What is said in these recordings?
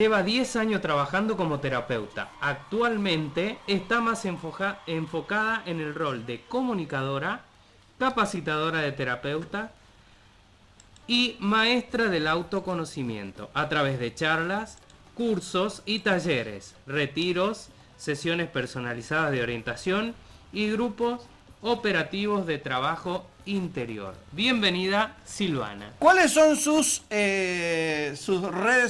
Lleva 10 años trabajando como terapeuta. Actualmente está más enfocada en el rol de comunicadora, capacitadora de terapeuta y maestra del autoconocimiento a través de charlas, cursos y talleres, retiros, sesiones personalizadas de orientación y grupos operativos de trabajo interior. Bienvenida, Silvana. ¿Cuáles son sus redes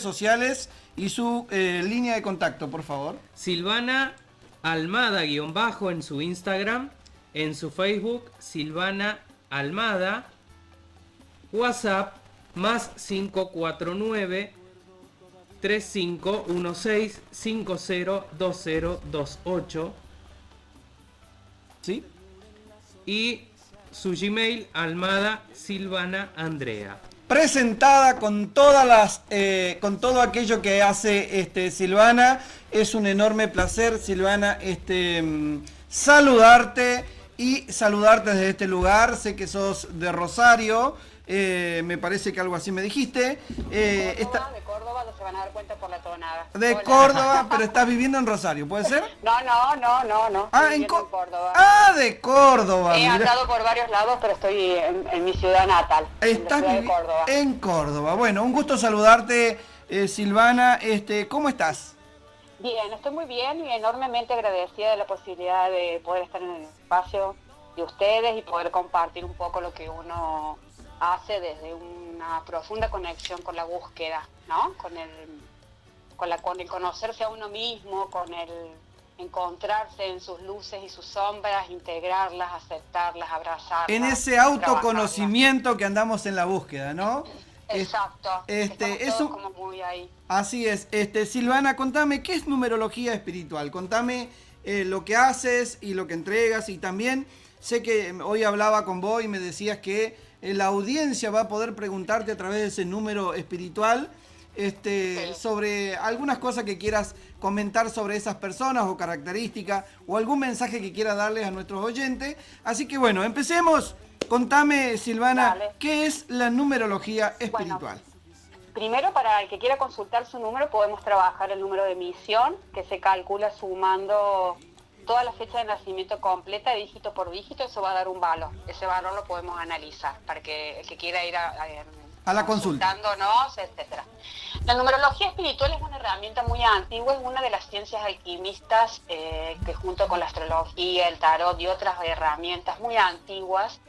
sociales y su línea de contacto, por favor? Silvana Almada-bajo en su Instagram, en su Facebook Silvana Almada, WhatsApp más 549 3516 502028 ¿Sí? y su Gmail Almada Silvana Andrea. Presentada con con todo aquello que hace Silvana. Es un enorme placer, Silvana, saludarte y saludarte desde este lugar. Sé que sos de Rosario, me parece que algo así me dijiste. De Córdoba, no se van a dar cuenta por la tonada. De Hola. Córdoba, pero estás viviendo en Rosario, ¿puede ser? No. Ah, Estoy viviendo en Córdoba. Ah, de Córdoba. He mirá. andado por varios lados, pero estoy en mi ciudad natal, en la Estás ciudad de Córdoba. en Córdoba. Bueno, un gusto saludarte, Silvana. ¿Cómo estás? Bien, estoy muy bien y enormemente agradecida de la posibilidad de poder estar en el espacio de ustedes y poder compartir un poco lo que uno hace desde una profunda conexión con la búsqueda, ¿no? Con el conocerse a uno mismo, con el encontrarse en sus luces y sus sombras, integrarlas, aceptarlas, abrazarlas. En ese trabajarlas. autoconocimiento que andamos en la búsqueda, ¿no? Exacto. Estamos Eso, todos como muy ahí. así es. Silvana, contame, ¿qué es numerología espiritual? Contame lo que haces y lo que entregas, y también sé que hoy hablaba con vos y me decías que la audiencia va a poder preguntarte a través de ese número espiritual Sí. sobre algunas cosas que quieras comentar sobre esas personas o características o algún mensaje que quieras darles a nuestros oyentes. Así que bueno, empecemos. Contame, Silvana, Dale. ¿qué es la numerología espiritual? Bueno, primero, para el que quiera consultar su número, podemos trabajar el número de emisión, que se calcula sumando toda la fecha de nacimiento completa, dígito por dígito. Eso va a dar un valor. Ese valor lo podemos analizar para que el que quiera ir A la consulta. consultándonos, etcétera. La numerología espiritual es una herramienta muy antigua, es una de las ciencias alquimistas que junto con la astrología, el tarot y otras herramientas muy antiguas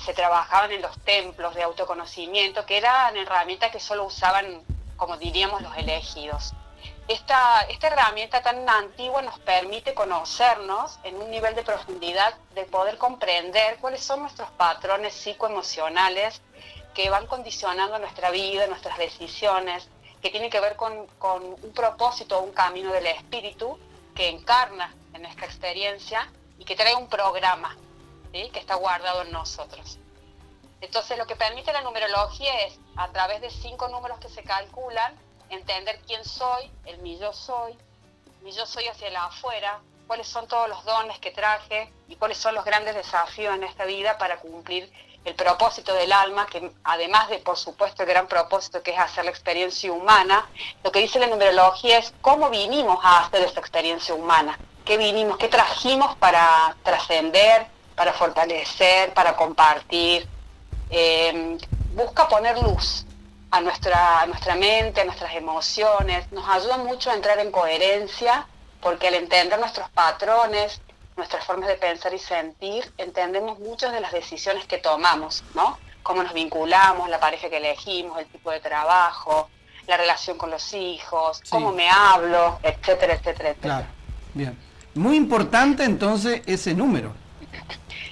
se trabajaban en los templos de autoconocimiento, que eran herramientas que solo usaban, como diríamos, los elegidos. Esta herramienta tan antigua nos permite conocernos en un nivel de profundidad, de poder comprender cuáles son nuestros patrones psicoemocionales que van condicionando nuestra vida, nuestras decisiones, que tienen que ver con un propósito, un camino del espíritu que encarna en nuestra experiencia y que trae un programa, ¿sí?, que está guardado en nosotros. Entonces, lo que permite la numerología es, a través de 5 números que se calculan, entender quién soy, mi yo soy hacia el afuera, cuáles son todos los dones que traje y cuáles son los grandes desafíos en esta vida para cumplir el propósito del alma, que además de, por supuesto, el gran propósito que es hacer la experiencia humana, lo que dice la numerología es cómo vinimos a hacer esa experiencia humana, qué trajimos para trascender, para fortalecer, para compartir. Busca poner luz a nuestra mente, a nuestras emociones, nos ayuda mucho a entrar en coherencia, porque al entender nuestros patrones, nuestras formas de pensar y sentir, entendemos muchas de las decisiones que tomamos, ¿no? Cómo nos vinculamos, la pareja que elegimos, el tipo de trabajo, la relación con los hijos, Sí. cómo me hablo, etcétera, etcétera, etcétera. Claro, bien. Muy importante entonces ese número.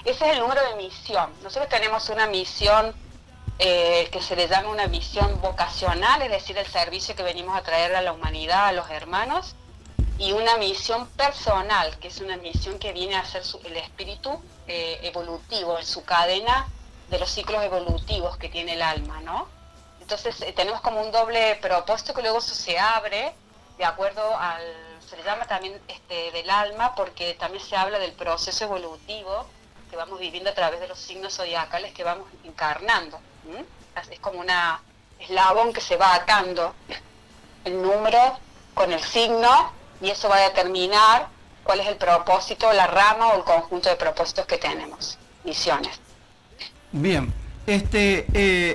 Ese es el número de misión. Nosotros tenemos una misión que se le llama una misión vocacional, es decir, el servicio que venimos a traer a la humanidad, a los hermanos, y una misión personal, que es una misión que viene a ser el espíritu evolutivo, en su cadena de los ciclos evolutivos que tiene el alma, ¿no? Entonces tenemos como un doble propósito que luego eso se abre de acuerdo se le llama también del alma, porque también se habla del proceso evolutivo que vamos viviendo a través de los signos zodiacales que vamos encarnando. Es como una eslabón que se va atando el número con el signo, y eso va a determinar cuál es el propósito, la rama o el conjunto de propósitos que tenemos, misiones. Bien,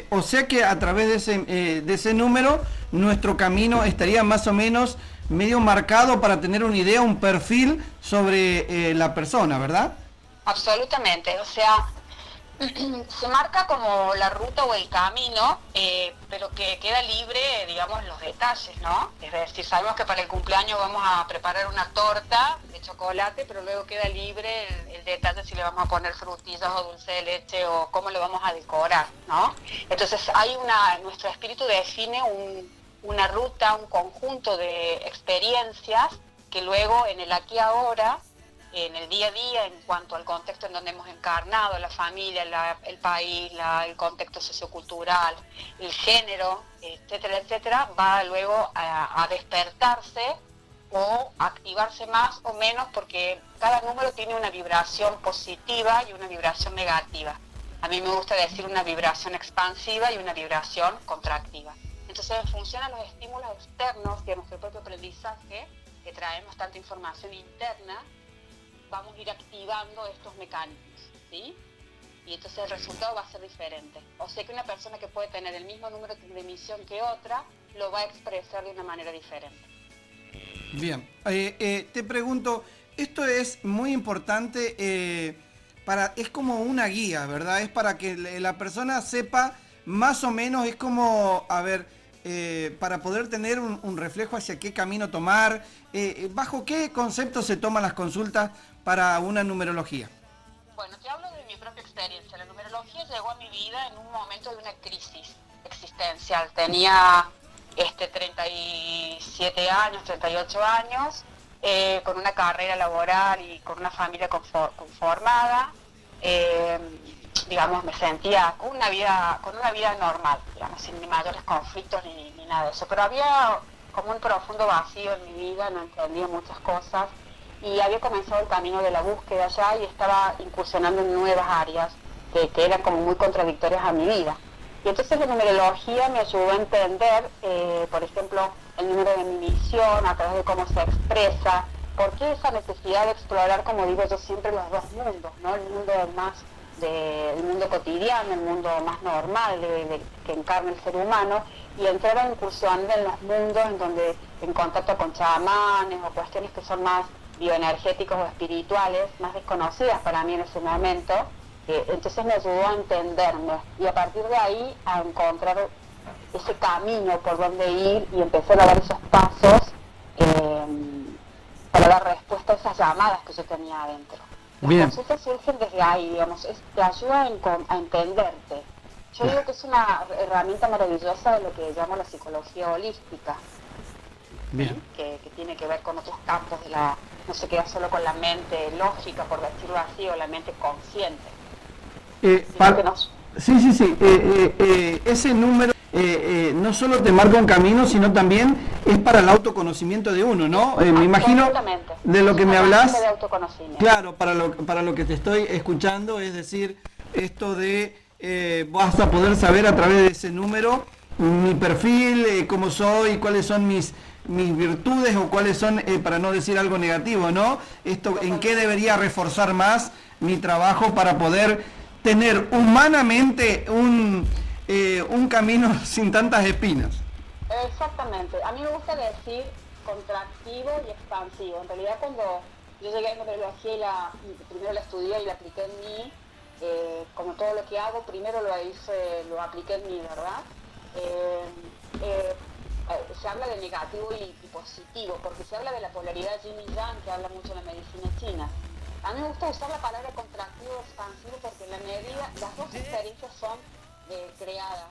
o sea que a través de ese número, nuestro camino estaría más o menos medio marcado para tener una idea, un perfil sobre la persona, ¿verdad? Absolutamente, o sea, se marca como la ruta o el camino, pero que queda libre, digamos, los detalles, ¿no? Es decir, sabemos que para el cumpleaños vamos a preparar una torta de chocolate, pero luego queda libre el detalle si le vamos a poner frutillas o dulce de leche o cómo lo vamos a decorar, ¿no? Entonces nuestro espíritu define una ruta, un conjunto de experiencias que luego en el aquí y ahora, en el día a día, en cuanto al contexto en donde hemos encarnado, la familia, el país, el contexto sociocultural, el género, etcétera, etcétera, va luego a despertarse o activarse más o menos, porque cada número tiene una vibración positiva y una vibración negativa. A mí me gusta decir una vibración expansiva y una vibración contractiva. Entonces, en función a los estímulos externos y a nuestro propio aprendizaje, que traemos tanta información interna, vamos a ir activando estos mecanismos, ¿sí? Y entonces el resultado va a ser diferente. O sea que una persona que puede tener el mismo número de emisión que otra, lo va a expresar de una manera diferente. Bien, te pregunto, esto es muy importante, es como una guía, ¿verdad? Es para que la persona sepa más o menos, es como, para poder tener un reflejo hacia qué camino tomar, ¿bajo qué concepto se toman las consultas para una numerología? Bueno, te hablo de mi propia experiencia. La numerología llegó a mi vida en un momento de una crisis existencial. Tenía 37 años, 38 años, con una carrera laboral y con una familia conformada. Digamos, me sentía con una vida normal, digamos, sin ni mayores conflictos ni nada de eso. Pero había como un profundo vacío en mi vida, no entendía muchas cosas y había comenzado el camino de la búsqueda ya y estaba incursionando en nuevas áreas que eran como muy contradictorias a mi vida. Y entonces la numerología me ayudó a entender, por ejemplo, el número de mi misión, a través de cómo se expresa, por qué esa necesidad de explorar, como digo yo siempre, los dos mundos, ¿no? El mundo el mundo cotidiano, el mundo más normal que encarna el ser humano, y entrar a incursionar en los mundos en donde en contacto con chamanes o cuestiones que son más bioenergéticos o espirituales, más desconocidas para mí en ese momento. Entonces me ayudó a entenderme y a partir de ahí a encontrar ese camino por donde ir y empezar a dar esos pasos para dar respuesta a esas llamadas que yo tenía adentro. Las consultas surgen desde ahí, digamos, te ayuda a entenderte. Yo digo que es una herramienta maravillosa de lo que llamo la psicología holística. Bien. Que tiene que ver con otros campos no se queda solo con la mente lógica, por decirlo así, o la mente consciente. Sí. Ese número no solo te marca un camino, sino también es para el autoconocimiento de uno, ¿no? Me imagino de lo que me hablas. Claro, para lo que te estoy escuchando, es decir, esto de vas a poder saber a través de ese número mi perfil, cómo soy, cuáles son mis virtudes o cuáles son, para no decir algo negativo, ¿no? Esto, en qué debería reforzar más mi trabajo para poder tener humanamente un camino sin tantas espinas. Exactamente. A mí me gusta decir contractivo y expansivo. En realidad, cuando yo llegué a la numerología primero la estudié y la apliqué en mí, como todo lo que hago, primero lo apliqué en mí, ¿verdad? Se habla de negativo y positivo, porque se habla de la polaridad yin y yang, que habla mucho en la medicina china. A mí me gusta usar la palabra contractivo o expansivo porque en la medida, las dos experiencias son creadas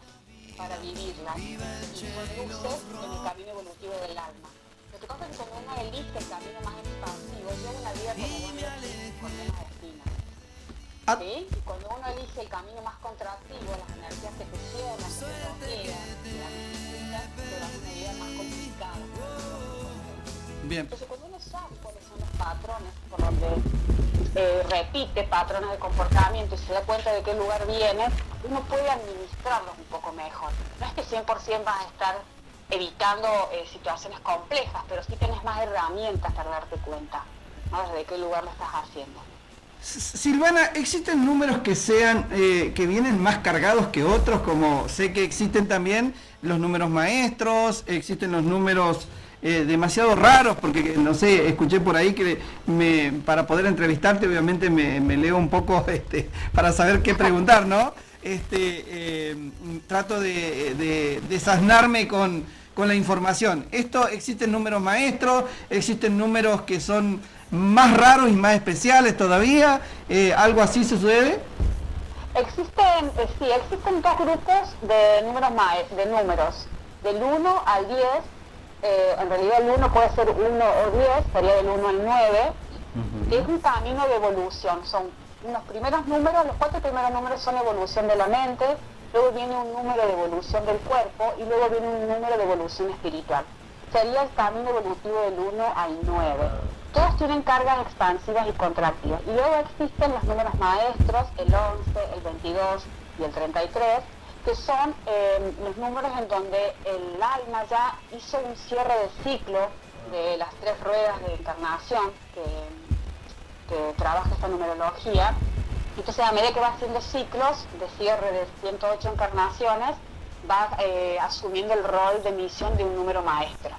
para vivirlas y son luces en el camino evolutivo del alma. Lo que pasa es que cuando uno elige el camino más expansivo, lleva una vida como buena con menos espinas. ¿Sí? Y cuando uno elige el camino más contractivo, las energías que presionan, que te bloquean, te dan una vida más complicada. Bien. Entonces, cuando uno sabe cuáles son los patrones por donde repite patrones de comportamiento y se da cuenta de qué lugar viene, uno puede administrarlos un poco mejor. No es que 100% vas a estar evitando situaciones complejas, pero sí tienes más herramientas para darte cuenta, ¿no? Desde qué lugar lo estás haciendo. Silvana, ¿existen números que sean que vienen más cargados que otros? Como sé que existen también los números maestros, existen los números demasiado raros, porque no sé, escuché por ahí que para poder entrevistarte obviamente me leo un poco para saber qué preguntar, ¿no? Trato de desasnarme con la información. ¿Existen números maestros? ¿Existen números que son más raros y más especiales todavía? ¿Algo así se sucede? Existen dos grupos de números, del 1 al 10. En realidad el 1 puede ser 1 o 10, sería del 1 al 9. Es un camino de evolución, son unos primeros números, los 4 primeros números son evolución de la mente, luego viene un número de evolución del cuerpo y luego viene un número de evolución espiritual. Sería el camino evolutivo del 1 al 9. Todos tienen cargas expansivas y contractivas. Y luego existen los números maestros, el 11, el 22 y el 33, que son los números en donde el alma ya hizo un cierre de ciclo de las 3 ruedas de encarnación que trabaja esta numerología. Entonces, a medida que va haciendo ciclos de cierre de 108 encarnaciones, va asumiendo el rol de misión de un número maestro.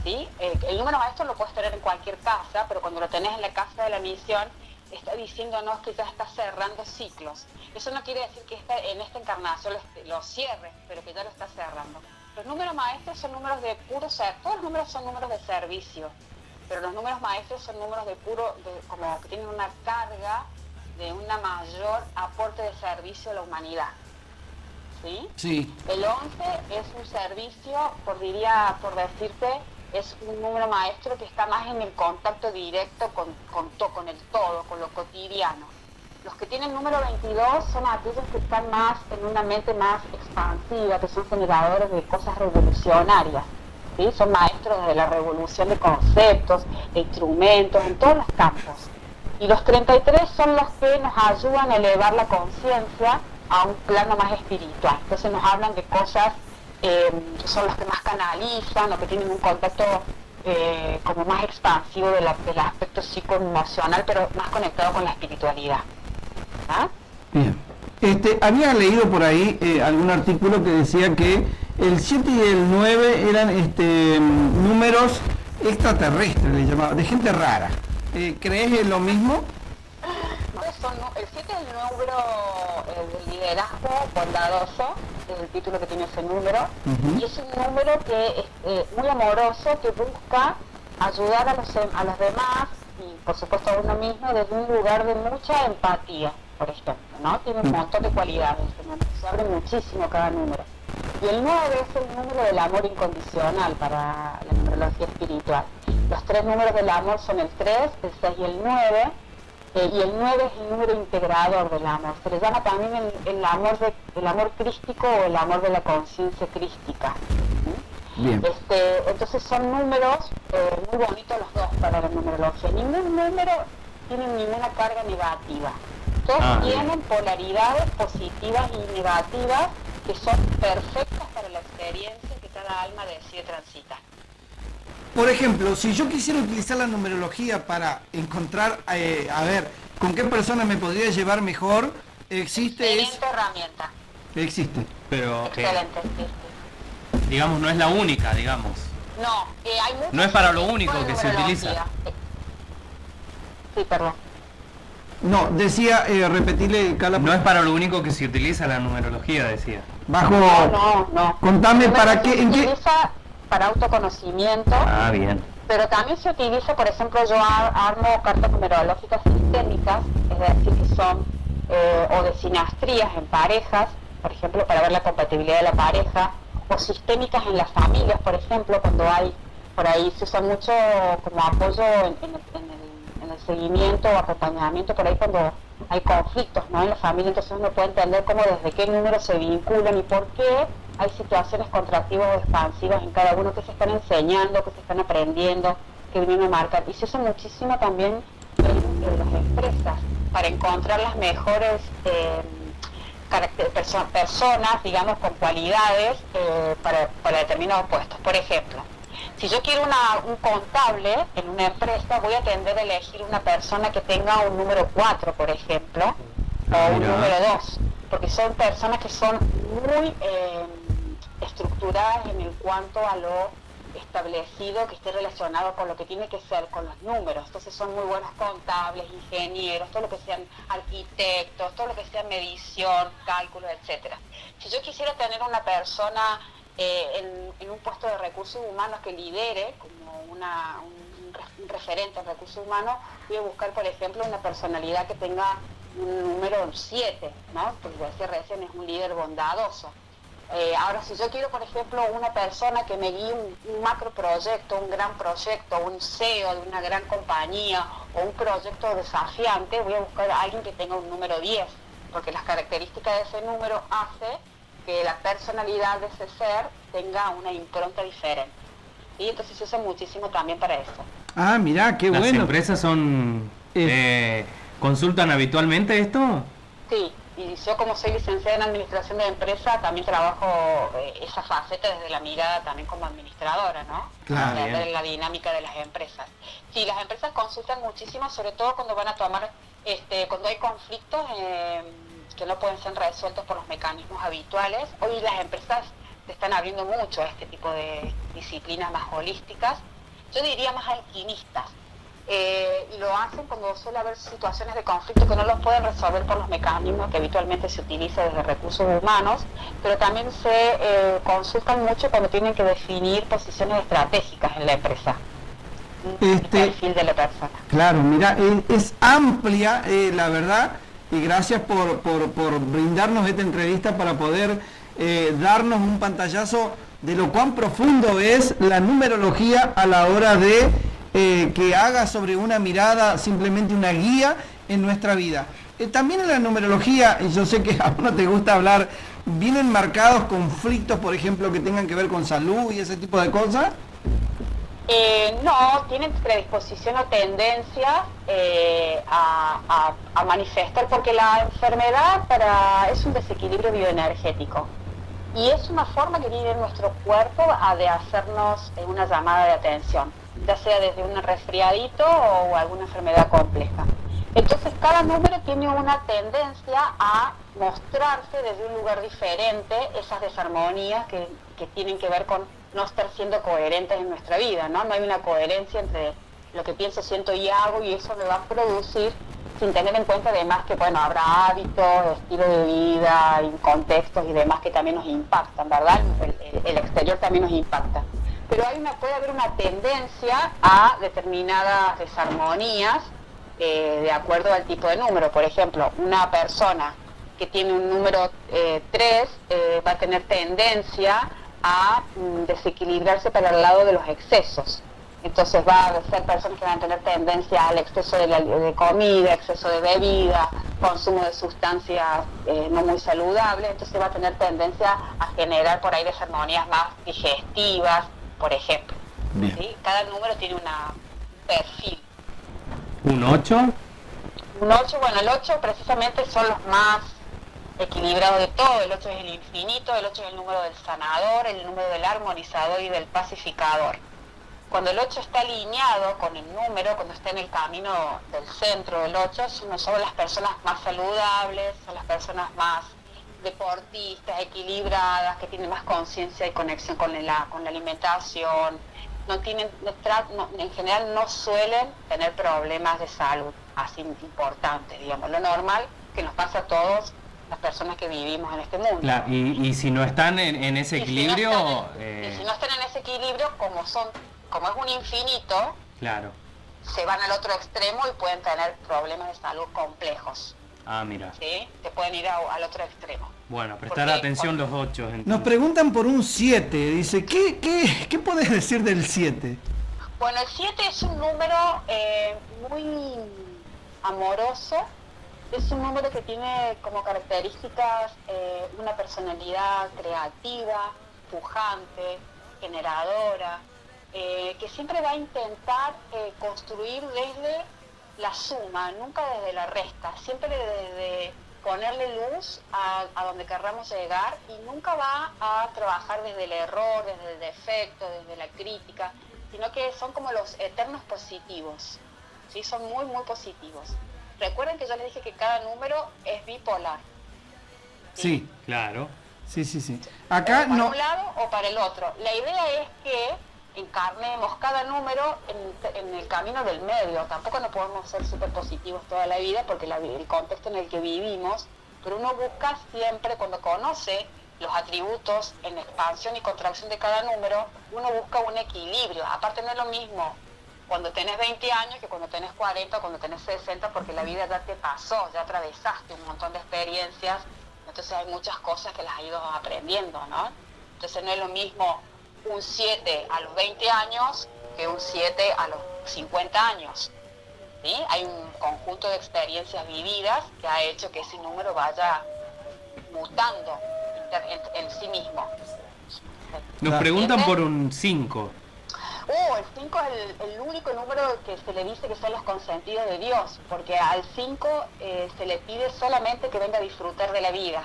¿Sí? El número maestro lo puedes tener en cualquier casa, pero cuando lo tenés en la casa de la misión, está diciéndonos que ya está cerrando ciclos. Eso no quiere decir que en esta encarnación lo cierre, pero que ya lo está cerrando. Los números maestros son números de puro ser, todos los números son números de servicio, pero los números maestros son números como que tienen una carga de un mayor aporte de servicio a la humanidad. ¿Sí? Sí. El 11 es un servicio, por decirte, es un número maestro que está más en el contacto directo con el todo, con lo cotidiano. Los que tienen número 22 son aquellos que están más en una mente más expansiva, que son generadores de cosas revolucionarias. ¿Sí? Son maestros de la revolución de conceptos, de instrumentos, en todos los campos. Y los 33 son los que nos ayudan a elevar la conciencia a un plano más espiritual. Entonces nos hablan de cosas que son los que más canalizan, los que tienen un contacto como más expansivo del aspecto psicoemocional, pero más conectado con la espiritualidad. ¿Ah? Bien. Había leído por ahí algún artículo que decía que el 7 y el 9 eran números extraterrestres, le llamaban, de gente rara. ¿Crees en lo mismo? El 7 es el número del liderazgo bondadoso, es el título que tiene ese número, y es un número que es muy amoroso, que busca ayudar a los demás y por supuesto a uno mismo desde un lugar de mucha empatía, por ejemplo, ¿no? Tiene un montón de cualidades, se abre muchísimo cada número. Y el 9 es el número del amor incondicional para la numerología espiritual. Los 3 números del amor son el 3, el 6 y el 9. Y el 9 es el número integrador del amor. Se le llama también el amor crístico o el amor de la conciencia crística. Bien. Entonces son números muy bonitos los dos para la numerología. Ningún número tiene ninguna carga negativa. Todos tienen polaridades positivas y negativas que son perfectas para la experiencia que cada alma decide transitar. Por ejemplo, si yo quisiera utilizar la numerología para encontrar, a ver, con qué persona me podría llevar mejor, existe... Excelente herramienta. Existe. Pero, excelente, digamos, no es la única, digamos. No, hay muchos. No es para lo único que se utiliza. Sí, perdón. No, decía, repetirle, Carla. No es para lo único que se utiliza la numerología, decía. Bajo... No. Contame, ¿para qué? ¿En qué? Para autoconocimiento. Bien. Pero también se utiliza, por ejemplo, yo armo cartas numerológicas sistémicas, es decir, que son o de sinastrías en parejas, por ejemplo, para ver la compatibilidad de la pareja, o sistémicas en las familias, por ejemplo, cuando hay, por ahí se usa mucho como apoyo en el seguimiento o acompañamiento, por ahí cuando hay conflictos, ¿no? En la familia, entonces uno puede entender cómo desde qué número se vinculan y por qué hay situaciones contractivas o expansivas en cada uno que se están enseñando, que se están aprendiendo, que vienen a marcar. Y se usa muchísimo también en las empresas para encontrar las mejores personas, digamos, con cualidades para determinados puestos. Por ejemplo, si yo quiero un contable en una empresa, voy a tender a elegir una persona que tenga un número 4, por ejemplo, o un número 2, porque son personas que son muy estructuradas en el cuanto a lo establecido, que esté relacionado con lo que tiene que ser con los números. Entonces son muy buenos contables, ingenieros, todo lo que sean arquitectos, todo lo que sea medición, cálculos, etcétera. Si yo quisiera tener una persona en un puesto de recursos humanos que lidere como un referente en recursos humanos, voy a buscar, por ejemplo, una personalidad que tenga un número 7, ¿no? Porque decía recién, es un líder bondadoso. Ahora, si yo quiero, por ejemplo, una persona que me guíe un macro proyecto, un gran proyecto, un CEO de una gran compañía o un proyecto desafiante, voy a buscar a alguien que tenga un número 10, porque las características de ese número hace que la personalidad de ese ser tenga una impronta diferente. Y entonces se usa muchísimo también para eso. Ah, mirá, qué bueno. ¿Las empresas consultan habitualmente esto? Sí, y yo como soy licenciada en administración de empresa, también trabajo esa faceta desde la mirada también como administradora, ¿no? Claro. De la dinámica de las empresas. Sí, las empresas consultan muchísimo, sobre todo cuando van a tomar, cuando hay conflictos que no pueden ser resueltos por los mecanismos habituales. Hoy las empresas se están abriendo mucho a este tipo de disciplinas más holísticas, yo diría más alquimistas. Y lo hacen cuando suele haber situaciones de conflicto que no los pueden resolver por los mecanismos que habitualmente se utiliza desde recursos humanos, pero también se consultan mucho cuando tienen que definir posiciones estratégicas en la empresa. El perfil de la persona. Claro, mira, es amplia la verdad, y gracias por brindarnos esta entrevista para poder darnos un pantallazo de lo cuán profundo es la numerología a la hora de que haga sobre una mirada simplemente una guía en nuestra vida. También en la numerología, y yo sé que a vos no te gusta hablar, ¿vienen marcados conflictos, por ejemplo, que tengan que ver con salud y ese tipo de cosas? No, tienen predisposición o tendencia a manifestar, porque la enfermedad es un desequilibrio bioenergético. Y es una forma que tiene nuestro cuerpo de hacernos una llamada de atención, ya sea desde un resfriadito o alguna enfermedad compleja. Entonces cada número tiene una tendencia a mostrarse desde un lugar diferente esas desarmonías que tienen que ver con no estar siendo coherentes en nuestra vida, ¿no? No hay una coherencia entre lo que pienso, siento y hago, y eso me va a producir, sin tener en cuenta además que, bueno, habrá hábitos, estilo de vida, contextos y demás que también nos impactan, ¿verdad? El exterior también nos impacta. Pero puede haber una tendencia a determinadas desarmonías de acuerdo al tipo de número. Por ejemplo, una persona que tiene un número 3 va a tener tendencia a desequilibrarse para el lado de los excesos. Entonces va a ser personas que van a tener tendencia al exceso de comida, exceso de bebida, consumo de sustancias no muy saludables. Entonces va a tener tendencia a generar por ahí desarmonías más digestivas, por ejemplo. ¿Sí? Cada número tiene un perfil. ¿Un 8? Un 8, bueno, el 8 precisamente son los más equilibrados de todo. El 8 es el infinito, el 8 es el número del sanador, el número del armonizador y del pacificador. Cuando el 8 está alineado con el número, cuando está en el camino del centro del 8, son las personas más saludables, son las personas más deportistas, equilibradas, que tienen más conciencia y conexión con la alimentación. En general no suelen tener problemas de salud así importantes, digamos. Lo normal que nos pasa a todos las personas que vivimos en este mundo. Claro, y si no están en ese equilibrio... Y si no están en ese equilibrio, como es un infinito, claro, se van al otro extremo y pueden tener problemas de salud complejos. Ah, mira. ¿Sí? Te pueden ir al otro extremo. Bueno, prestar atención los 8. Entonces. Nos preguntan por un 7, dice, ¿qué podés decir del 7? Bueno, el 7 es un número muy amoroso, es un número que tiene como características una personalidad creativa, pujante, generadora, que siempre va a intentar construir desde la suma, nunca desde la resta, siempre ponerle luz a donde querramos llegar y nunca va a trabajar desde el error, desde el defecto, desde la crítica, sino que son como los eternos positivos, ¿sí? Son muy, muy positivos. Recuerden que yo les dije que cada número es bipolar. Sí, Claro. sí. Acá Para no. un lado o para el otro. La idea es que encarnemos cada número en el camino del medio. Tampoco no podemos ser súper positivos toda la vida porque el contexto en el que vivimos, pero uno busca siempre, cuando conoce los atributos en expansión y contracción de cada número, uno busca un equilibrio. Aparte no es lo mismo cuando tenés 20 años que cuando tenés 40 o cuando tenés 60, porque la vida ya te pasó, ya atravesaste un montón de experiencias, entonces hay muchas cosas que las has ido aprendiendo, ¿no? Entonces no es lo mismo un 7 a los 20 años que un 7 a los 50 años, ¿sí? Hay un conjunto de experiencias vividas que ha hecho que ese número vaya mutando en sí mismo. Nos preguntan por un 5. El 5 es el único número que se le dice que son los consentidos de Dios, porque al 5 se le pide solamente que venga a disfrutar de la vida.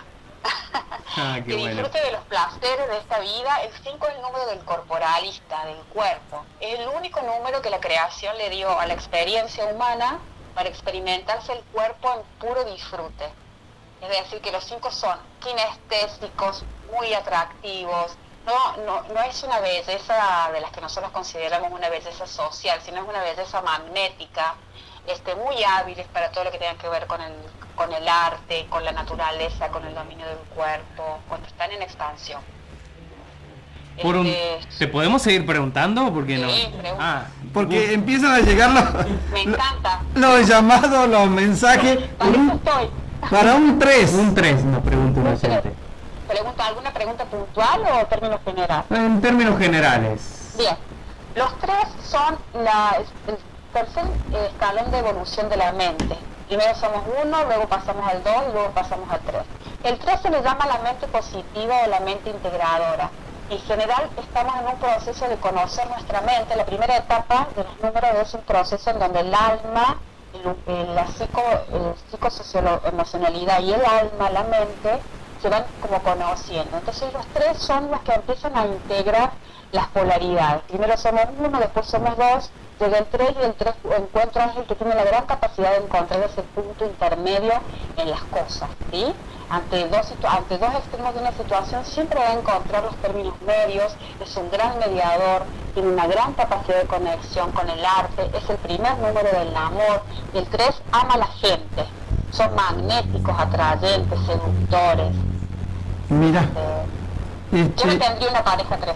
Que disfrute de los placeres de esta vida. El 5 es el número del corporalista, del cuerpo. Es el único número que la creación le dio a la experiencia humana para experimentarse el cuerpo en puro disfrute. Es decir, que los 5 son kinestésicos, muy atractivos. No es una belleza de las que nosotros consideramos una belleza social, sino es una belleza magnética, muy hábiles para todo lo que tenga que ver con el arte, con la naturaleza, con el dominio del cuerpo, cuando están en expansión. ¿Te podemos seguir preguntando? Porque Sí, no. Porque empiezan a llegar Me encanta. los llamados, los mensajes. Para eso estoy. Para un 3. Un 3 nos pregunta un oyente. ¿Alguna pregunta puntual o términos generales? En términos generales. Bien, los 3 son el tercer escalón de evolución de la mente. Primero somos 1, luego pasamos al 2 y luego pasamos al 3. El 3 se le llama la mente positiva o la mente integradora. En general estamos en un proceso de conocer nuestra mente. La primera etapa de los números es un proceso en donde el alma, la psicosocioemocionalidad y el alma, la mente, se van como conociendo. Entonces los 3 son los que empiezan a integrar las polaridades. Primero somos 1, después somos 2, llega el 3 y el 3 encuentro es el que tiene la gran capacidad de encontrar ese punto intermedio en las cosas, ¿sí? Ante dos extremos de una situación siempre va a encontrar los términos medios, es un gran mediador, tiene una gran capacidad de conexión con el arte, es el primer número del amor. El 3 ama a la gente, son magnéticos, atrayentes, seductores. Mira. Yo no tendría una pareja 3.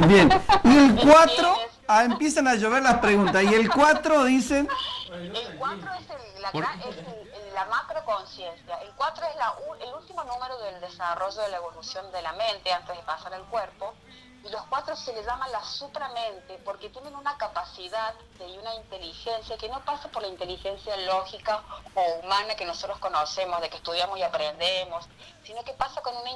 Bien. Y el 4, empiezan a llover las preguntas. Y el 4 dicen... El 4 es la macroconciencia. El 4 es el último número del desarrollo de la evolución de la mente antes de pasar al cuerpo. Y los 4 se les llama la supramente porque tienen una capacidad y una inteligencia que no pasa por la inteligencia lógica o humana que nosotros conocemos, de que estudiamos y aprendemos, sino que pasa por una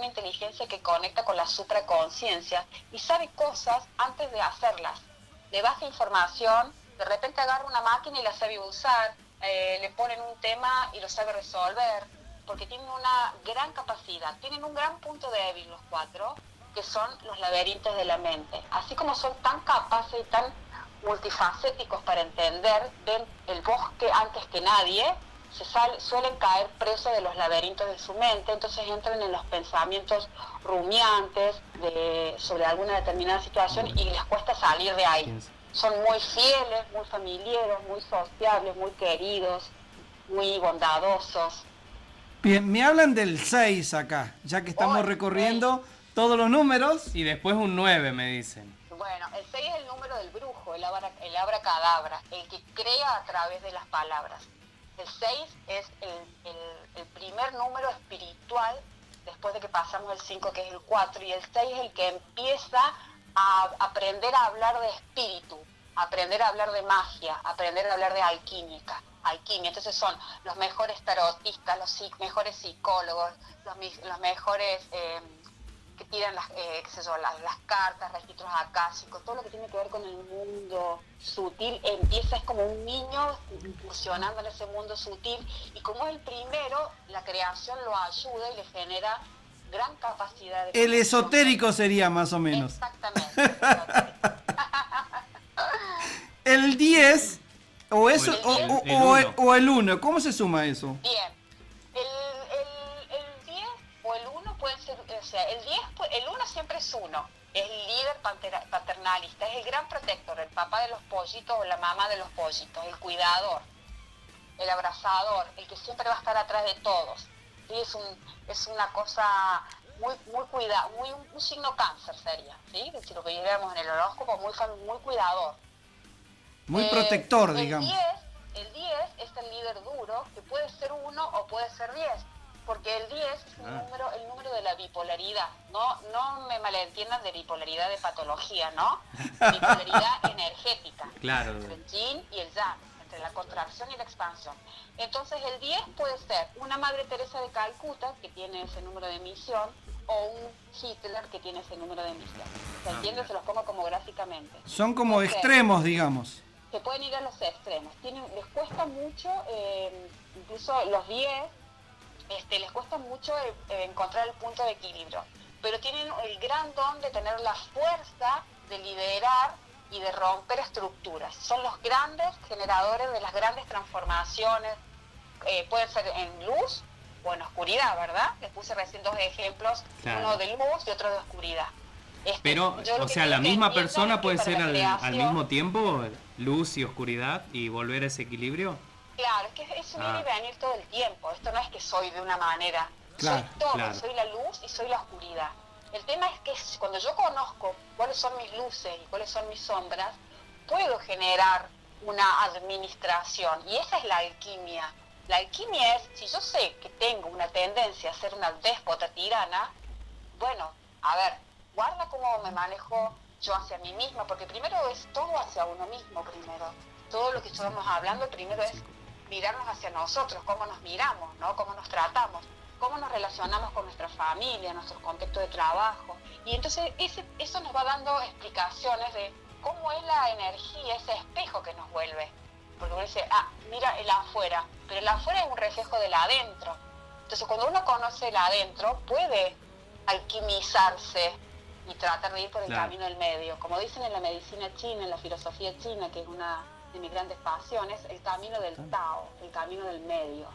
inteligencia que conecta con la supraconciencia y sabe cosas antes de hacerlas. Le baja información, de repente agarra una máquina y la sabe usar, le ponen un tema y lo sabe resolver, porque tienen una gran capacidad, tienen un gran punto débil los 4, que son los laberintos de la mente. Así como son tan capaces y tan multifacéticos para entender, ven el bosque antes que nadie, suelen caer presos de los laberintos de su mente, entonces entran en los pensamientos rumiantes sobre alguna determinada situación y les cuesta salir de ahí. Son muy fieles, muy familiares, muy sociables, muy queridos, muy bondadosos. Bien, me hablan del 6 acá, ya que estamos recorriendo todos los números. Y después un 9 me dicen. Bueno, el 6 es el número del brujo, el abracadabra, el que crea a través de las palabras. El 6 es el primer número espiritual después de que pasamos el 5, que es el 4, y el 6 es el que empieza a aprender a hablar de espíritu, aprender a hablar de magia, aprender a hablar de alquimia. Entonces son los mejores tarotistas, los mejores psicólogos, los mejores que tiran qué sé yo, las cartas, registros acásicos, todo lo que tiene que ver con el mundo sutil, es como un niño incursionando en ese mundo sutil, y como es el primero, la creación lo ayuda y le genera gran capacidad de El conexión. esotérico sería más o menos. Exactamente. El esotérico. El 10, o eso, el uno. o el 1, ¿cómo se suma eso? Bien. El 10 o el 1 pueden ser, o sea, el 1 siempre es uno. Es el líder paternalista, es el gran protector, el papá de los pollitos o la mamá de los pollitos, el cuidador, el abrazador, el que siempre va a estar atrás de todos. ¿Sí? Es una cosa muy cuidada, un signo cáncer sería, ¿sí? Si lo viéramos en el horóscopo, muy cuidador. Muy protector, el digamos. 10 es el líder duro, que puede ser 1 o puede ser 10, porque el 10 es el número de la bipolaridad. No me malentiendan de bipolaridad de patología, ¿no? Bipolaridad energética. Claro. Entre el yin y el yang, entre la contracción y la expansión. Entonces el 10 puede ser una Madre Teresa de Calcuta, que tiene ese número de emisión, o un Hitler, que tiene ese número de emisión. ¿Se entiende? Se los pongo como gráficamente. Son como Entonces, extremos, digamos. se pueden ir a los extremos. Les cuesta mucho, incluso los 10, les cuesta mucho encontrar el punto de equilibrio, pero tienen el gran don de tener la fuerza de liderar y de romper estructuras. Son los grandes generadores de las grandes transformaciones, pueden ser en luz o en oscuridad, ¿verdad? Les puse recién 2 ejemplos, claro. Uno de luz y otro de oscuridad. Pero, o sea, la misma persona puede ser al mismo tiempo luz y oscuridad y volver a ese equilibrio. Claro, es que es un ir y venir todo el tiempo. Esto no es que soy de una manera. Claro, soy todo, claro. Soy la luz y soy la oscuridad. El tema es que cuando yo conozco cuáles son mis luces y cuáles son mis sombras, puedo generar una administración. Y esa es la alquimia. La alquimia es, si yo sé que tengo una tendencia a ser una déspota tirana, bueno, a ver, guarda cómo me manejo yo hacia mí misma, porque primero es todo hacia uno mismo primero. Todo lo que estamos hablando primero es mirarnos hacia nosotros, cómo nos miramos, ¿no? Cómo nos tratamos, cómo nos relacionamos con nuestra familia, nuestros contextos de trabajo. Y entonces eso nos va dando explicaciones de cómo es la energía, ese espejo que nos vuelve. Porque uno dice, mira el afuera, pero el afuera es un reflejo del adentro. Entonces cuando uno conoce el adentro, puede alquimizarse y tratar de ir por el camino del medio. Como dicen en la medicina china, en la filosofía china, que es una de mis grandes pasiones, el camino del Tao, el camino del medio.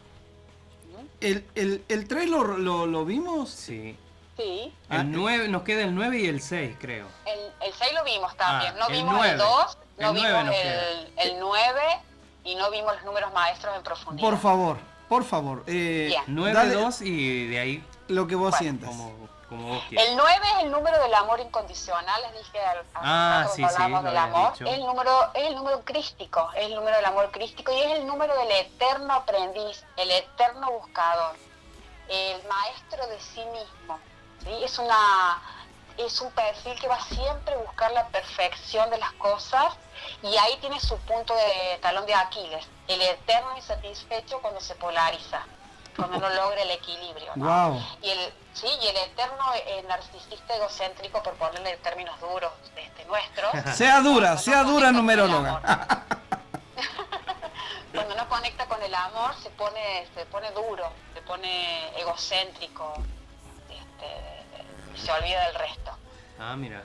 ¿El 3 lo vimos? Sí. Sí. El 9, nos queda el 9 y el 6, creo. El 6 lo vimos también. No el vimos 9. el 2, no El 9 vimos nos queda. el 9 y no vimos los números maestros en profundidad. Por favor. Bien. 9, dale 2 y de ahí lo que vos sientas. como vos quieras. El 9 es el número del amor incondicional, les dije sí, hablamos lo del habías amor. dicho. Es el número crístico, es el número del amor crístico y es el número del eterno aprendiz, el eterno buscador, el maestro de sí mismo. ¿Sí? Es un perfil que va siempre a buscar la perfección de las cosas y ahí tiene su punto de talón de Aquiles, el eterno insatisfecho cuando se polariza, cuando no logra el equilibrio, ¿no? Wow. Y el eterno narcisista egocéntrico, por ponerle términos duros nuestros. Sea dura conecta numeróloga. con el amor. Cuando no conecta con el amor se pone duro, se pone egocéntrico, y se olvida del resto. Mira.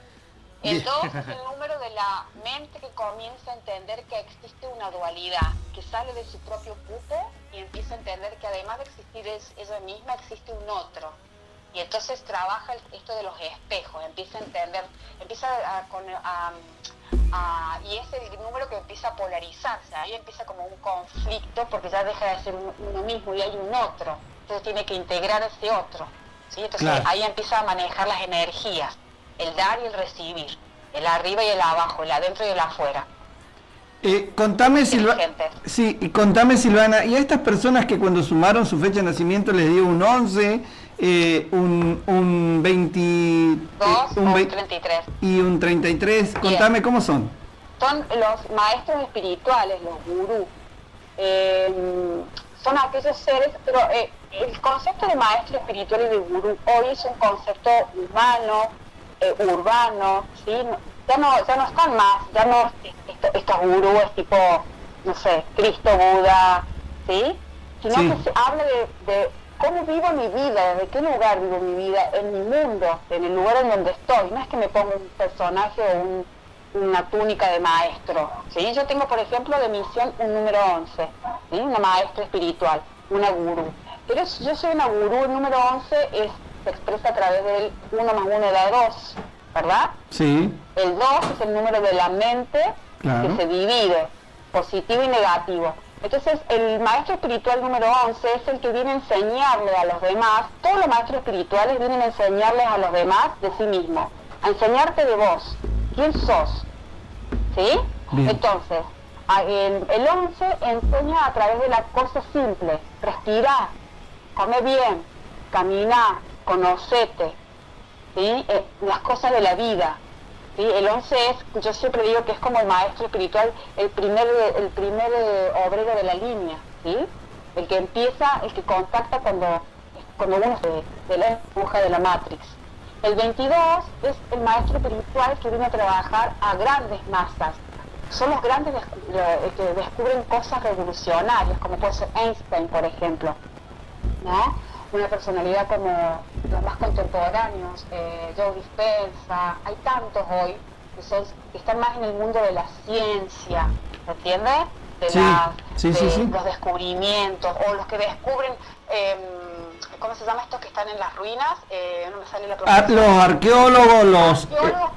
El 2 es el número de la mente que comienza a entender que existe una dualidad, que sale de su propio cupo y empieza a entender que además de existir ella misma, existe un otro. Y entonces trabaja esto de los espejos, empieza a entender, y es el número que empieza a polarizarse, ahí empieza como un conflicto porque ya deja de ser uno mismo y hay un otro, entonces tiene que integrar ese otro, ¿sí? Entonces ahí empieza a manejar las energías, el dar y el recibir, el arriba y el abajo, el adentro y el afuera. Contame, Silvana, y a estas personas que cuando sumaron su fecha de nacimiento les dio un 11, un 22 un 33 y un 33, contame cómo son. Son los maestros espirituales, los gurús. Son aquellos seres, pero el concepto de maestro espiritual y de gurú hoy es un concepto humano, urbano, ¿sí? Ya no están más, ya no estos gurúes tipo, no sé, Cristo, Buda, ¿sí? Sino Sí. que se habla de cómo vivo mi vida, desde qué lugar vivo mi vida, en mi mundo, en el lugar en donde estoy. No es que me ponga un personaje o una túnica de maestro, ¿sí? Yo tengo, por ejemplo, de misión un número 11, ¿sí? Una maestra espiritual, una gurú. Pero yo soy una gurú, el número 11 se expresa a través del 1 más 1 da 2, ¿verdad? Sí, El 2 es el número de la mente claro. que se divide, positivo y negativo. Entonces, el maestro espiritual número 11 es el que viene a enseñarle a los demás, todos los maestros espirituales vienen a enseñarles a los demás de sí mismos, a enseñarte de vos, quién sos, ¿sí? Bien. Entonces, el 11 enseña a través de las cosas simples, respirar, comer bien, caminar, conocete, ¿sí? Las cosas de la vida. ¿Sí? El 11 es, yo siempre digo que es como el maestro espiritual, el primer obrero de la línea, ¿sí? El que empieza, el que contacta cuando uno se de la aguja de la Matrix. El 22 es el maestro espiritual que viene a trabajar a grandes masas. Son los grandes que descubren cosas revolucionarias, como puede ser Einstein, por ejemplo, ¿no? Una personalidad como los más contemporáneos, Joe Dispenza, hay tantos hoy que están más en el mundo de la ciencia, ¿me entiendes? De los descubrimientos, o los que descubren, ¿cómo se llama estos que están en las ruinas? No me sale la pronunciación. Los arqueólogos, los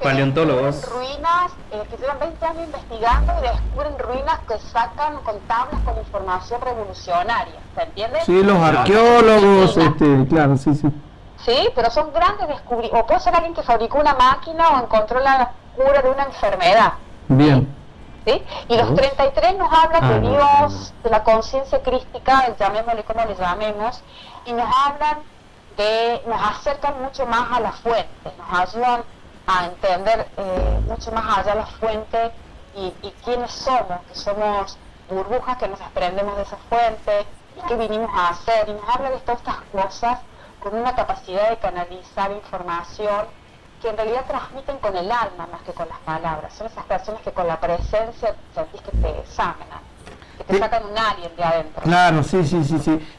paleontólogos. Ruinas, que llevan 20 años investigando y descubren ruinas que sacan con tablas con información revolucionaria, ¿se entiende? Sí, los arqueólogos, claro, sí. Sí, pero son grandes descubrimientos. O puede ser alguien que fabricó una máquina o encontró la cura de una enfermedad. Bien. ¿Sí? Y los 33 nos hablan de Dios, de la conciencia crística, llamémosle como le llamemos, y nos hablan nos acercan mucho más a la fuente, nos ayudan a entender mucho más allá la fuente y quiénes somos, que somos burbujas que nos desprendemos de esa fuente y qué vinimos a hacer, y nos habla de todas estas cosas con una capacidad de canalizar información que en realidad transmiten con el alma más que con las palabras. Son esas personas que con la presencia sentís que te examinan, que te sacan un alien de adentro. Claro, sí.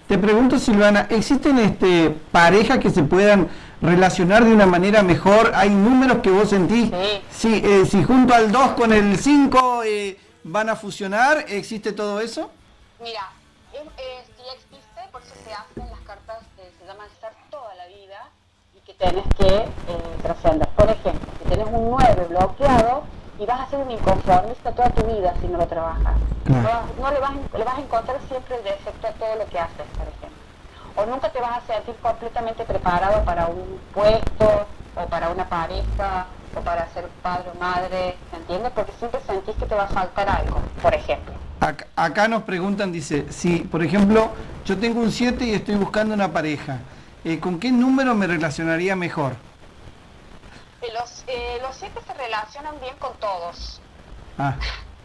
Te pregunto, Silvana, ¿existen parejas que se puedan relacionar de una manera mejor? ¿Hay números que vos sentís? Sí. Si junto al 2 con el 5 van a fusionar, ¿existe todo eso? Mira, sí existe, por eso se hacen las cartas, se llaman estar toda la vida, que tenés que trascender. Por ejemplo, si tenés un 9 bloqueado y vas a ser un inconformista toda tu vida si no lo trabajas. Claro. No le vas a encontrar siempre el defecto a todo lo que haces, por ejemplo. O nunca te vas a sentir completamente preparado para un puesto, o para una pareja, o para ser padre o madre, ¿me entiendes? Porque siempre sentís que te va a faltar algo, por ejemplo. Acá nos preguntan, dice, si por ejemplo yo tengo un 7 y estoy buscando una pareja, ¿con qué número me relacionaría mejor? Los 7 se relacionan bien con todos. Ah,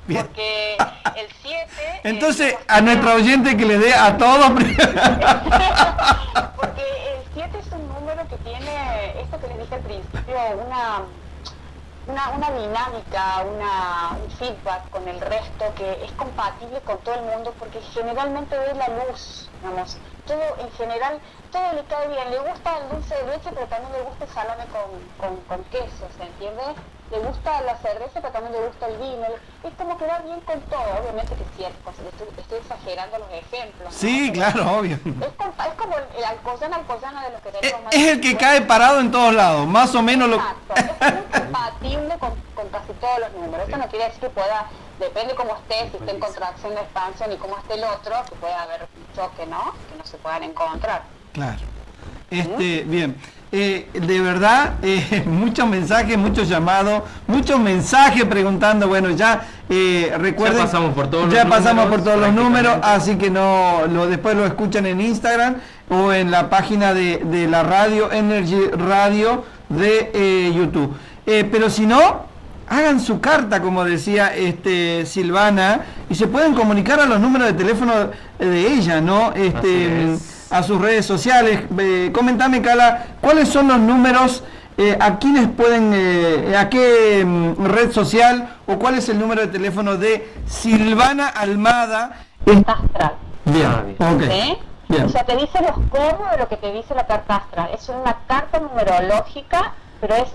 bien. Porque el 7... Entonces, a nuestra oyente que le dé a todos... Porque el 7 es un número que tiene, esto que les dije al principio, una dinámica, un feedback con el resto que es compatible con todo el mundo, porque generalmente ve la luz, digamos, todo en general, todo le cae bien, le gusta el dulce de leche, pero también le gusta el salame con queso, ¿se entiende? Le gusta la cerveza, pero también le gusta el vino, es como que va bien con todo, obviamente que es cierto, estoy exagerando los ejemplos, ¿no? Sí, claro, obvio. Es como el alcoyana de los que tenemos más. Es el que cae parado en todos lados, más o menos. Exacto, es muy compatible con casi todos los números. Esto no quiere decir que pueda, depende cómo esté, si esté en contracción o expansión y cómo esté el otro, que pueda haber un choque, ¿no? Que no se puedan encontrar. Claro. Bien. De verdad, muchos mensajes, muchos llamados, muchos mensajes preguntando. Bueno, ya recuerden, ya pasamos por todos los números, así que después lo escuchan en Instagram o en la página de la radio, Energy Radio de YouTube. Pero si no, hagan su carta, como decía Silvana, y se pueden comunicar a los números de teléfono de ella, ¿no? a sus redes sociales. Comentame, Cala, ¿cuáles son los números a quienes pueden, a qué red social o cuál es el número de teléfono de Silvana Almada? Astral. Bien, ok. ¿Sí? Bien. O sea, te dice los codos de lo que te dice la carta astral. Es una carta numerológica, pero es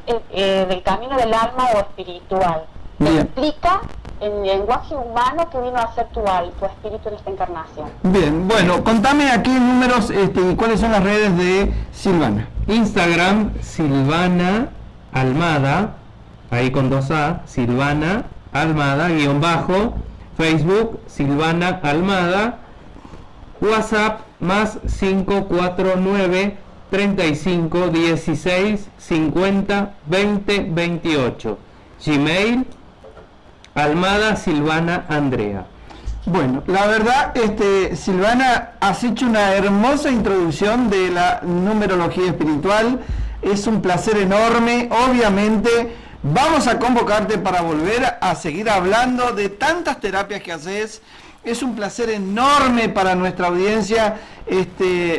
del camino del alma o espiritual. Te Bien. explica en lenguaje humano qué vino a ser tu espíritu en esta encarnación. Bien, bueno, contame a qué números y cuáles son las redes de Silvana. Instagram, Silvana Almada, ahí con 2A, Silvana Almada, _ Facebook, Silvana Almada, WhatsApp, más 549 35 16 50 20 28. Gmail, Almada Silvana Andrea. Bueno, la verdad, Silvana, has hecho una hermosa introducción de la numerología espiritual. Es un placer enorme. Obviamente, vamos a convocarte para volver a seguir hablando de tantas terapias que haces. Es un placer enorme para nuestra audiencia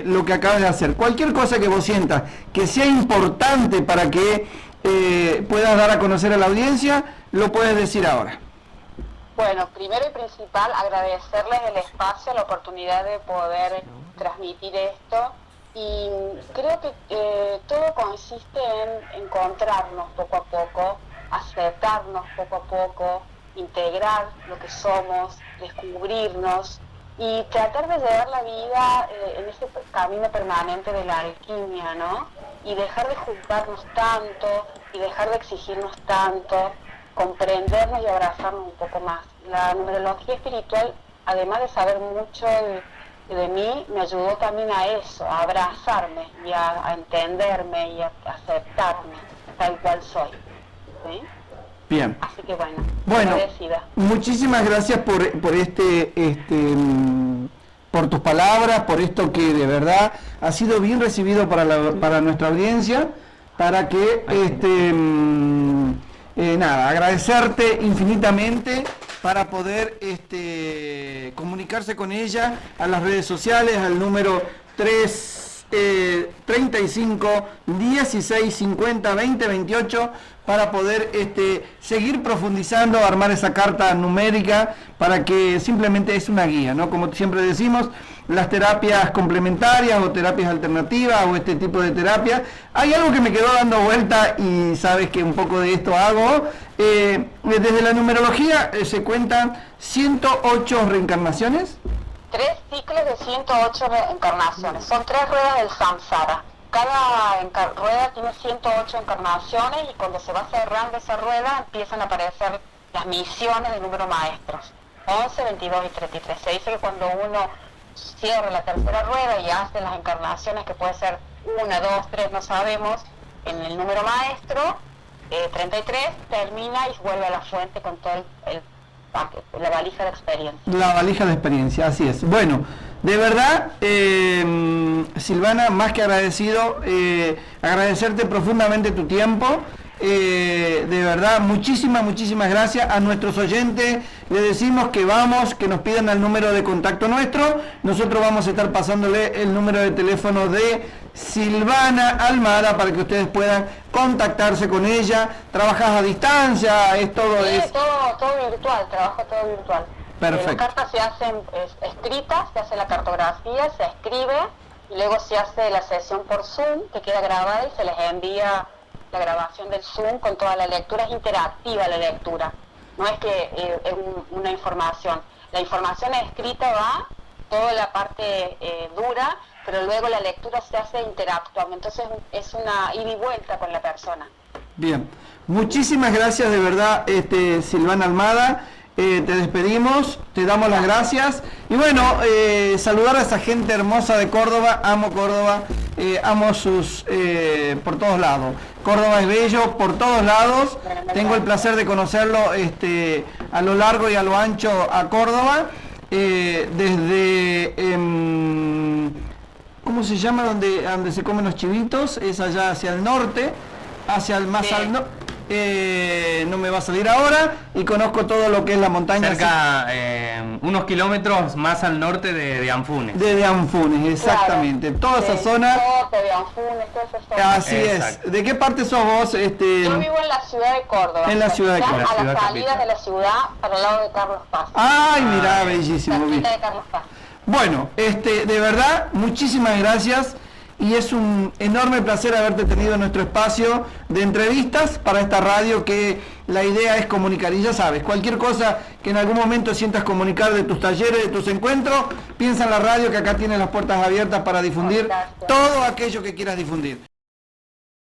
lo que acabas de hacer. Cualquier cosa que vos sientas que sea importante para que puedas dar a conocer a la audiencia, lo puedes decir ahora. Bueno, primero y principal, agradecerles el espacio, la oportunidad de poder transmitir esto. Y creo que todo consiste en encontrarnos poco a poco, aceptarnos poco a poco, integrar lo que somos, descubrirnos y tratar de llevar la vida en ese camino permanente de la alquimia, ¿no? Y dejar de juzgarnos tanto y dejar de exigirnos tanto, comprendernos y abrazarnos un poco más. La numerología espiritual, además de saber mucho de mí, me ayudó también a eso, a abrazarme y a entenderme y a aceptarme tal cual soy, ¿sí? Bien. Así que bueno, agradecida. Muchísimas gracias por por tus palabras, por esto que de verdad ha sido bien recibido para nuestra audiencia, para que agradecerte infinitamente para poder comunicarse con ella a las redes sociales, al número 35 16 50 20 28, para poder seguir profundizando, armar esa carta numérica, para que simplemente es una guía, ¿no? Como siempre decimos, las terapias complementarias o terapias alternativas o este tipo de terapias. Hay algo que me quedó dando vuelta y sabes que un poco de esto hago. Desde la numerología se cuentan 108 reencarnaciones. 3 ciclos de 108 encarnaciones. Son 3 ruedas del samsara. Cada rueda tiene 108 encarnaciones y cuando se va cerrando esa rueda empiezan a aparecer las misiones del número maestros. 11, 22 y 33. Se dice que cuando uno cierra la tercera rueda y hace las encarnaciones, que puede ser 1, 2, 3, no sabemos, en el número maestro, 33, termina y vuelve a la fuente con todo la valija de experiencia. La valija de experiencia, así es. Bueno, de verdad, Silvana, más que agradecido, agradecerte profundamente tu tiempo. De verdad, muchísimas gracias. A nuestros oyentes les decimos que nos pidan el número de contacto nuestro. Nosotros vamos a estar pasándole el número de teléfono de Silvana Almada para que ustedes puedan contactarse con ella. Trabajas a distancia, es todo... Sí, todo virtual, trabajo todo virtual. Perfecto. Las cartas se hacen escritas, se hace la cartografía, se escribe y luego se hace la sesión por Zoom, que queda grabada y se les envía la grabación del Zoom con toda la lectura. Es interactiva la lectura, no es que es una información. La información escrita va, toda la parte dura, pero luego la lectura se hace interactuando, entonces es una ida y vuelta con la persona. Bien, muchísimas gracias de verdad, Silvana Almada. Te despedimos, te damos las gracias y bueno, saludar a esa gente hermosa de Córdoba. Amo Córdoba, amo sus por todos lados. Córdoba es bello por todos lados. Tengo el placer de conocerlo a lo largo y a lo ancho a Córdoba, desde ¿cómo se llama? Donde se comen los chivitos, es allá hacia el norte, hacia el más al norte. no me va a salir ahora, y conozco todo lo que es la montaña. Cerca, unos kilómetros más al norte de Anfunes. De Anfunes, exactamente. Toda esa zona. De Anfunes, toda esa zona. Así Exacto. es. ¿De qué parte sos vos? Yo vivo en la ciudad de Córdoba. En la ciudad de Córdoba. A Ciudad las capital. salidas de la ciudad, para el lado de Carlos Paz. Ay, mirá, bellísimo. Cerquita de Carlos Paz. Bueno, de verdad, muchísimas gracias. Y es un enorme placer haberte tenido en nuestro espacio de entrevistas para esta radio, que la idea es comunicar. Y ya sabes, cualquier cosa que en algún momento sientas comunicar de tus talleres, de tus encuentros, piensa en la radio, que acá tiene las puertas abiertas para difundir todo aquello que quieras difundir.